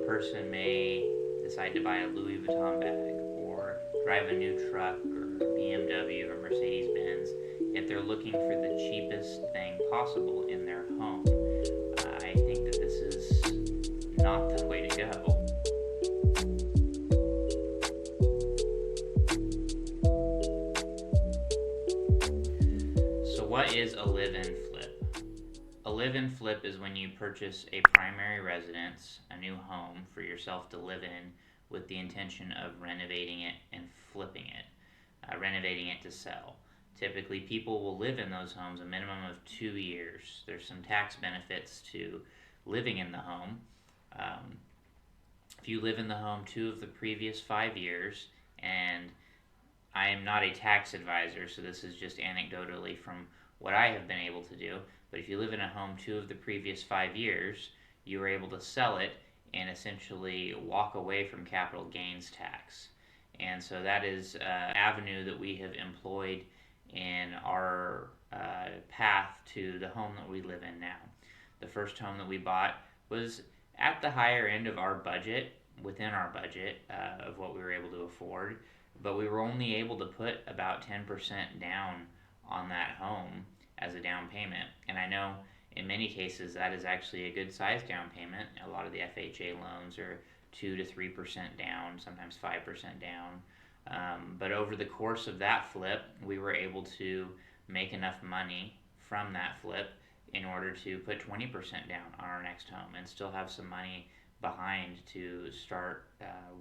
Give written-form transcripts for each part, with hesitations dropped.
person may decide to buy a Louis Vuitton bag or drive a new truck or BMW or Mercedes Benz, yet they're looking for the cheapest thing possible in their home. I think that this is not the way to go. So, what is a live in flip? A live in flip is when you purchase a primary residence, a new home for yourself to live in, with the intention of renovating it and flipping it, renovating it to sell. Typically, people will live in those homes a minimum of 2 years. There's some tax benefits to living in the home. Um, if you live in the home 2 of the previous 5 years, and I am not a tax advisor, so this is just anecdotally from what I have been able to do. But if you live in a home 2 of the previous 5 years, you are able to sell it and essentially walk away from capital gains tax. And so that is an avenue that we have employed in our path to the home that we live in now. The first home that we bought was at the higher end of our budget, within our budget of what we were able to afford, but we were only able to put about 10% down on that home as a down payment. And I know in many cases that is actually a good size down payment. A lot of the FHA loans are 2 to 3% down, sometimes 5% down. But over the course of that flip, we were able to make enough money from that flip in order to put 20% down on our next home and still have some money behind to start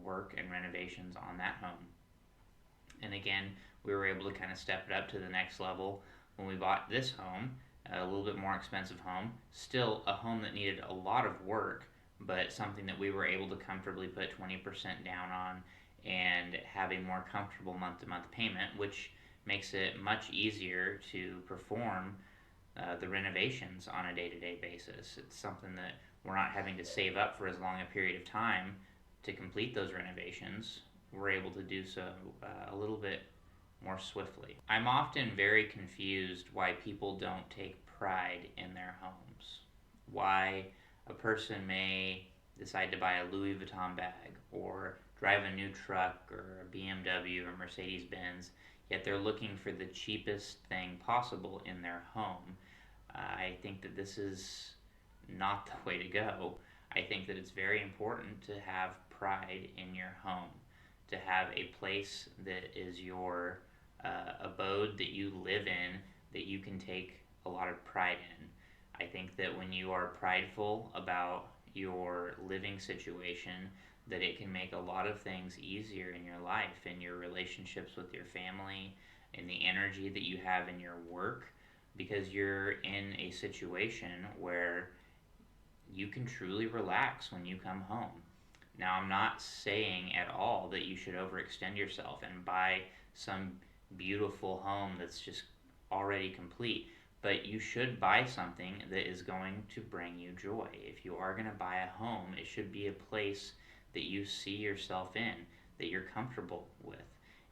work and renovations on that home. And again, we were able to kind of step it up to the next level when we bought this home, a little bit more expensive home, still a home that needed a lot of work, but something that we were able to comfortably put 20% down on and have a more comfortable month-to-month payment, which makes it much easier to perform the renovations on a day-to-day basis. It's something that we're not having to save up for as long a period of time to complete those renovations. We're able to do so a little bit more swiftly. I'm often very confused why people don't take pride in their homes. Why a person may decide to buy a Louis Vuitton bag or drive a new truck or a BMW or Mercedes Benz, yet they're looking for the cheapest thing possible in their home. I think that this is not the way to go. I think that it's very important to have pride in your home, to have a place that is your abode that you live in, that you can take a lot of pride in. I think that when you are prideful about your living situation, that it can make a lot of things easier in your life, in your relationships with your family, in the energy that you have in your work, because you're in a situation where you can truly relax when you come home. Now, I'm not saying at all that you should overextend yourself and buy some beautiful home that's just already complete, but you should buy something that is going to bring you joy. If you are going to buy a home, it should be a place that you see yourself in, that you're comfortable with.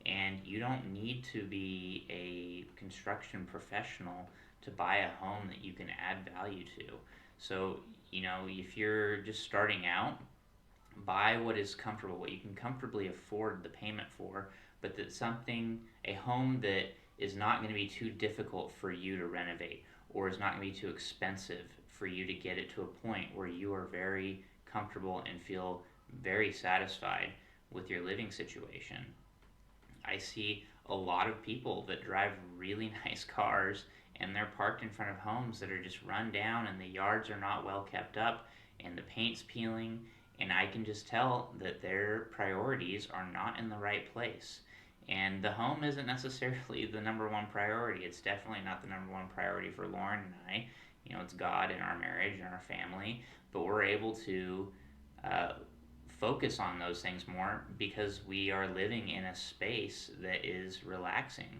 And you don't need to be a construction professional to buy a home that you can add value to. So, if you're just starting out, buy what is comfortable, what you can comfortably afford the payment for, but a home that is not going to be too difficult for you to renovate, or is not going to be too expensive for you to get it to a point where you are very comfortable and feel very satisfied with your living situation. I see a lot of people that drive really nice cars and they're parked in front of homes that are just run down and the yards are not well kept up and the paint's peeling, and I can just tell that their priorities are not in the right place. And the home isn't necessarily the number one priority. It's definitely not the number one priority for Lauren and I. It's God and our marriage and our family, but we're able to focus on those things more because we are living in a space that is relaxing.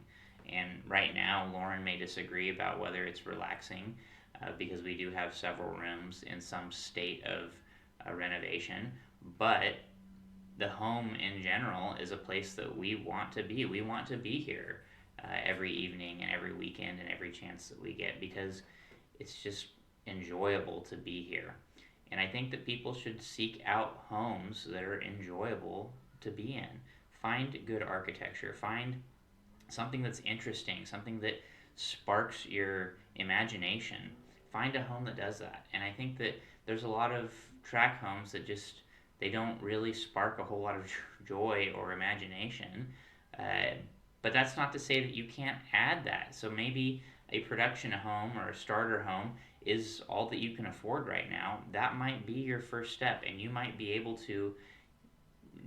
And right now, Lauren may disagree about whether it's relaxing because we do have several rooms in some state of renovation, but the home in general is a place that we want to be. We want to be here every evening and every weekend and every chance that we get because it's just enjoyable to be here. And I think that people should seek out homes that are enjoyable to be in. Find good architecture. Find something that's interesting, something that sparks your imagination. Find a home that does that. And I think that there's a lot of tract homes that just they don't really spark a whole lot of joy or imagination. Uh, but that's not to say that you can't add that. So maybe a production home or a starter home is all that you can afford right now. That might be your first step, and you might be able to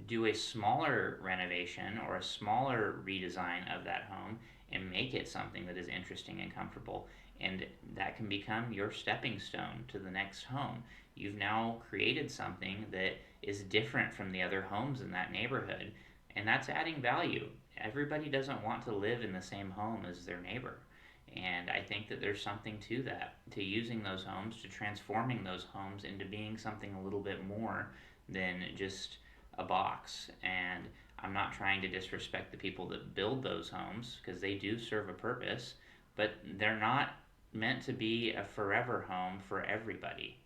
do a smaller renovation or a smaller redesign of that home and make it something that is interesting and comfortable. And that can become your stepping stone to the next home. You've now created something that is different from the other homes in that neighborhood, and that's adding value. Everybody doesn't want to live in the same home as their neighbor. And I think that there's something to that, to using those homes, to transforming those homes into being something a little bit more than just a box. And I'm not trying to disrespect the people that build those homes because they do serve a purpose, but they're not meant to be a forever home for everybody.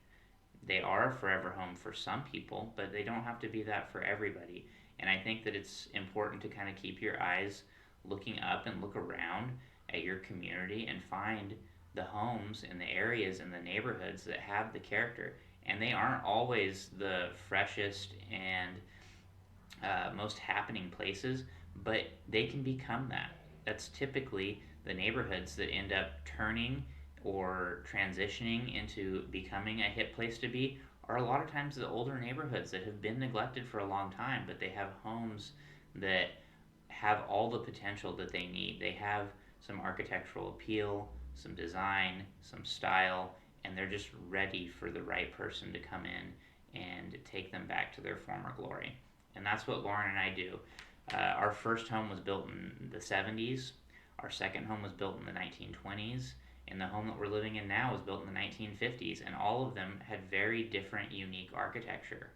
They are a forever home for some people, but they don't have to be that for everybody. And I think that it's important to kind of keep your eyes looking up and look around at your community and find the homes in the areas and the neighborhoods that have the character. And they aren't always the freshest and most happening places, but they can become that. That's typically the neighborhoods that end up turning or transitioning into becoming a hip place to be are a lot of times the older neighborhoods that have been neglected for a long time, but they have homes that have all the potential that they need. They have some architectural appeal, some design, some style, and they're just ready for the right person to come in and take them back to their former glory. And that's what Lauren and I do. Our first home was built in the 70s. Our second home was built in the 1920s. And the home that we're living in now was built in the 1950s. And all of them had very different, unique architecture.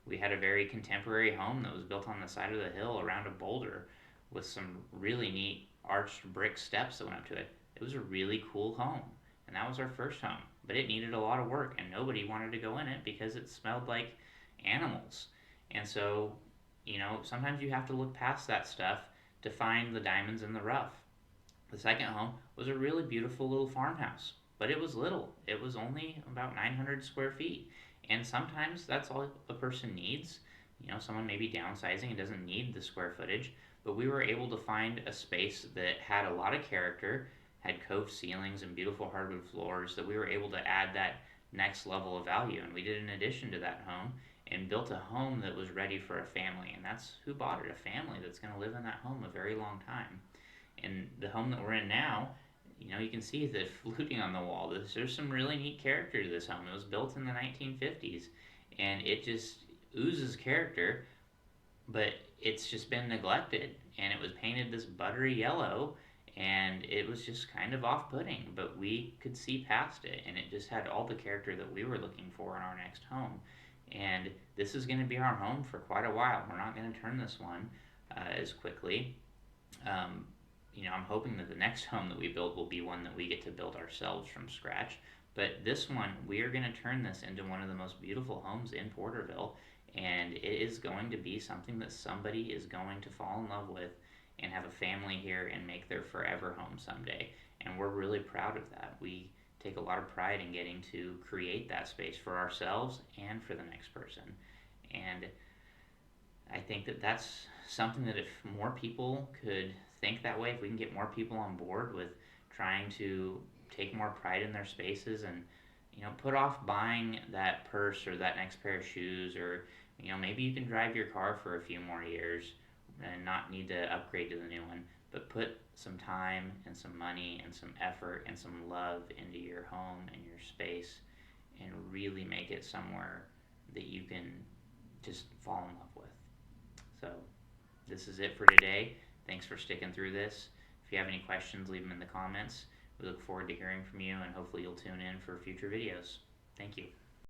We had a very contemporary home that was built on the side of the hill around a boulder with some really neat arched brick steps that went up to it. It was a really cool home. And that was our first home. But it needed a lot of work, and nobody wanted to go in it because it smelled like animals. And so, sometimes you have to look past that stuff to find the diamonds in the rough. The second home was a really beautiful little farmhouse, but it was little. It was only about 900 square feet. And sometimes that's all a person needs. Someone may be downsizing and doesn't need the square footage, but we were able to find a space that had a lot of character, had cove ceilings and beautiful hardwood floors, that we were able to add that next level of value. And we did an addition to that home and built a home that was ready for a family. And that's who bought it, a family that's going to live in that home a very long time. And the home that we're in now, you can see the fluting on the wall. There's some really neat character to this home. It was built in the 1950s, and it just oozes character, but it's just been neglected. And it was painted this buttery yellow, and it was just kind of off-putting, but we could see past it, and it just had all the character that we were looking for in our next home. And this is going to be our home for quite a while. We're not going to turn this one as quickly. I'm hoping that the next home that we build will be one that we get to build ourselves from scratch. But this one, we are going to turn this into one of the most beautiful homes in Porterville, and it is going to be something that somebody is going to fall in love with and have a family here and make their forever home someday. And we're really proud of that. We take a lot of pride in getting to create that space for ourselves and for the next person. And I think that that's something that if more people could think that way, if we can get more people on board with trying to take more pride in their spaces and put off buying that purse or that next pair of shoes, or maybe you can drive your car for a few more years and not need to upgrade to the new one, but put some time and some money and some effort and some love into your home and your space and really make it somewhere that you can just fall in love with. So this is it for today. Thanks for sticking through this. If you have any questions, leave them in the comments. We look forward to hearing from you, and hopefully you'll tune in for future videos. Thank you.